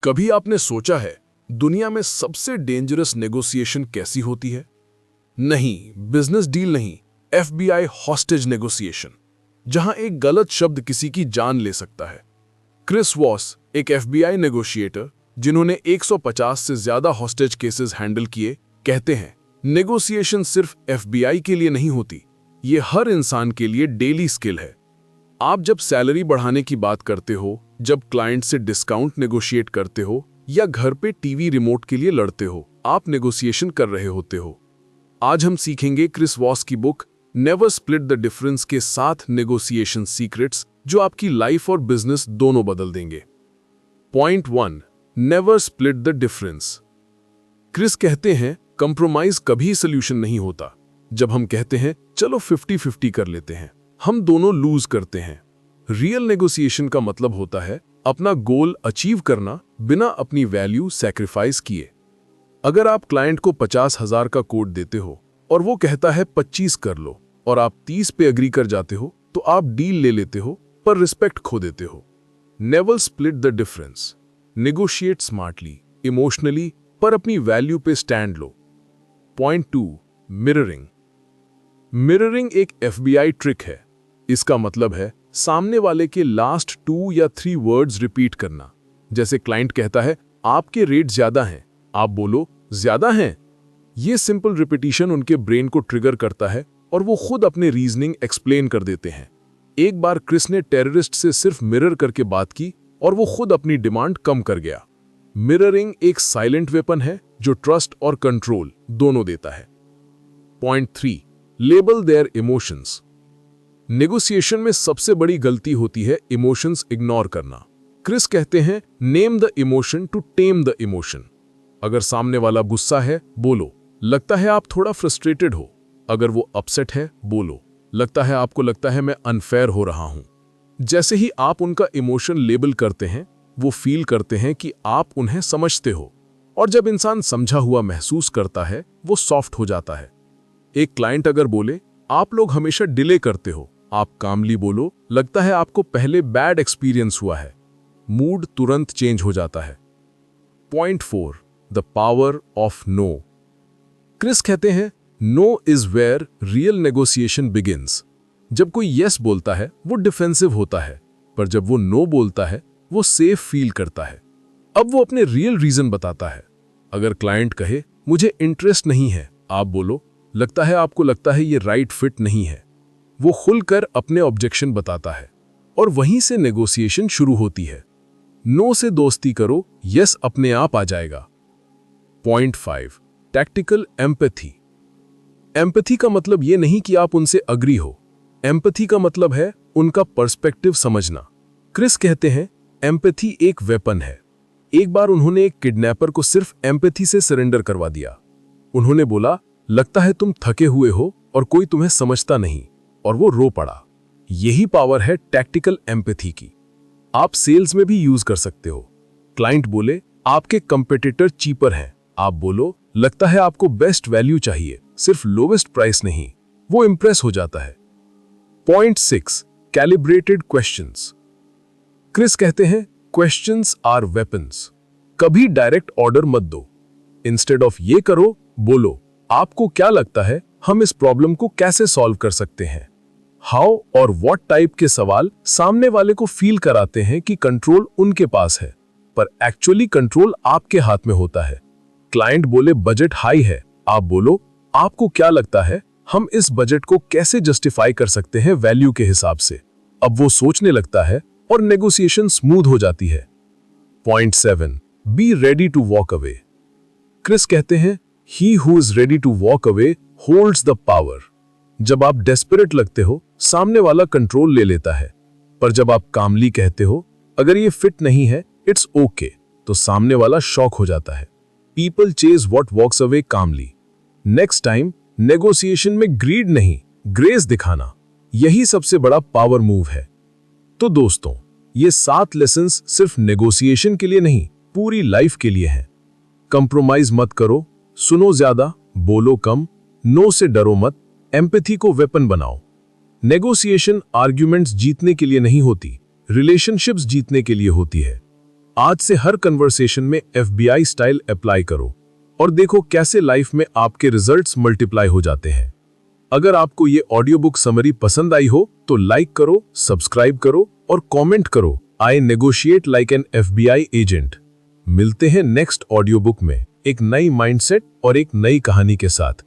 कभी आपने सोचा है दुनिया में सबसे डेंजरस नेगोशिएशन कैसी होती है? नहीं, बिजनेस डील नहीं, FBI हॉस्टेज नेगोशिएशन, जहां एक गलत शब्द किसी की जान ले सकता है। क्रिस वॉस एक FBI नेगोशिएटर जिन्होंने 150 से ज्यादा हॉस्टेज केसेस हैंडल किए, कहते हैं नेगोशिएशन सिर्फ FBI के लिए नहीं होती, ये हर इंसान के लिए डेली स्किल है। आप जब सैलरी बढ़ाने की बात करते हो, जब क्लाइंट से डिस्काउंट नेगोशिएट करते हो या घर पे टीवी रिमोट के लिए लड़ते हो, आप नेगोशिएशन कर रहे होते हो। आज हम सीखेंगे क्रिस वॉस की book never split the difference के 7 नेगोशिएशन सीक्रेट्स जो आपकी लाइफ और बिजनेस दोनों बदल देंगे। Point 1, never split the difference. Chris कहते हैं कंप्रोमाइज कभी सोल्यूशन नहीं होता। जब हम कहते हैं चलो 50-50 कर लेते हैं, हम दोनों लूज करते हैं। रियल नेगोशिएशन का मतलब होता है अपना गोल अचीव करना बिना अपनी वैल्यू सैक्रिफाइस किए। अगर आप क्लाइंट को 50,000 का कोड देते हो और वो कहता है 25 कर लो और आप 30 पे अग्री कर जाते हो, तो आप डील ले लेते हो पर रिस्पेक्ट खो देते हो। Never split the difference. Negotiate smartly, emotionally, पर अपनी वैल्यू पे स्टैंड लो। Point 2, mirroring. मिररिंग एक FBI ट्रिक है। इसका मतलब है सामने वाले के लास्ट 2 या 3 वर्ड्स रिपीट करना। जैसे क्लाइंट कहता है आपके रेट ज्यादा हैं, आप बोलो ज्यादा हैं। ये सिंपल रिपीटिशन उनके ब्रेन को ट्रिगर करता है और वो खुद अपने रीजनिंग एक्सप्लेन कर देते हैं। एक बार क्रिस ने टेररिस्ट से सिर्फ मिरर करके बात की और वो खुद अपनी डिमांड कम कर गया। मिररिंग एक साइलेंट वेपन है जो ट्रस्ट और कंट्रोल दोनों देता है। Point 3, label their emotions. Negotiation में सबसे बड़ी गलती होती है इमोशंस इग्नोर करना। क्रिस कहते हैं name the emotion to tame the emotion. अगर सामने वाला गुस्सा है, बोलो लगता है आप थोड़ा फ्रस्ट्रेटेड हो। अगर वो अपसेट है, बोलो लगता है मैं अनफेयर हो रहा हूं। जैसे ही आप उनका इमोशन लेबल करते हैं, वो फील करते हैं कि आप उन्हें समझते हो, और जब इंसान समझा हुआ महसूस करता है, वो सॉफ्ट हो जाता है। एक क्लाइंट अगर बोले आप लोग हमेशा डिले करते हो, आप कामली बोलो लगता है आपको पहले बैड एक्सपीरियंस हुआ है। मूड तुरंत चेंज हो जाता है। Point 4, the power of no. Chris कहते हैं no is where real negotiation begins. जब कोई यस बोलता है वो डिफेंसिव होता है, पर जब वो नो बोलता है वो सेफ फील करता है। अब वो अपने रियल रीजन बताता है। अगर क्लाइंट कहे मुझे इंटरेस्ट नहीं है, आप बोलो आपको लगता है ये राइट फिट नहीं है। वो खुलकर अपने ऑब्जेक्शन बताता है और वहीं से नेगोशिएशन शुरू होती है। नो से दोस्ती करो, यस अपने आप आ जाएगा। Point 5, tactical empathy. एम्पैथी का मतलब ये नहीं कि आप उनसे अग्री हो। एम्पैथी का मतलब है उनका पर्सपेक्टिव समझना। क्रिस कहते हैं एम्पैथी एक वेपन है। एक बार उन्होंने एक किडनैपर को सिर्फ एम्पैथी से सरेंडर करवा दिया। उन्होंने बोला लगता है तुम थके हुए हो और कोई तुम्हें समझता नहीं, और वो रो पड़ा। यही पावर है टैक्टिकल एम्पैथी की। आप सेल्स में भी यूज कर सकते हो। क्लाइंट बोले आपके कंपेटिटर चीपर हैं, आप बोलो लगता है आपको बेस्ट वैल्यू चाहिए, सिर्फ लोवेस्ट प्राइस नहीं। वो इंप्रेस हो जाता है। Point 6, calibrated questions. क्रिस कहते हैं क्वेश्चंस आर वेपन्स। कभी डायरेक्ट ऑर्डर मत दो। इंस्टेड ऑफ ये करो, बोलो आपको क्या लगता है हम इस प्रॉब्लम को कैसे सॉल्व कर सकते हैं। हाउ और व्हाट टाइप के सवाल सामने वाले को फील कराते हैं कि कंट्रोल उनके पास है, पर एक्चुअली कंट्रोल आपके हाथ में होता है। क्लाइंट बोले बजट हाई है, आप बोलो आपको क्या लगता है हम इस बजट को कैसे जस्टिफाई कर सकते हैं वैल्यू के हिसाब से। अब वो सोचने लगता है और नेगोशिएशन स्मूथ हो जाती है। Point 7, be ready to walk away. Chris कहते हैं he who is ready to walk away holds the power. जब आप डेस्परेट लगते हो, सामने वाला कंट्रोल ले लेता है, पर जब आप कामली कहते हो अगर ये फिट नहीं है इट्स ओके, तो सामने वाला शॉक हो जाता है। People chase what walks away calmly. Next time negotiation में ग्रीड नहीं, ग्रेस दिखाना, यही सबसे बड़ा पावर मूव है। तो दोस्तों, ये 7 लेसन्स सिर्फ नेगोशिएशन के लिए नहीं, पूरी लाइफ के लिए हैं। कंप्रोमाइज मत करो, सुनो ज्यादा, बोलो कम, नो से डरो मत, एम्पैथी को वेपन बनाओ। नेगोशिएशन आर्ग्यूमेंट्स जीतने के लिए नहीं होती, रिलेशनशिप्स जीतने के लिए होती है। आज से हर कन्वर्सेशन में FBI स्टाइल अप्लाई करो और देखो कैसे लाइफ में आपके रिजल्ट्स मल्टीप्लाई हो जाते हैं। अगर आपको ये ऑडियो बुक समरी पसंद आई हो तो लाइक करो, सब्सक्राइब करो और कमेंट करो। I negotiate like an FBI agent. मिलते हैं नेक्स्ट ऑडियो बुक में एक नई माइंडसेट और एक नई कहानी के साथ।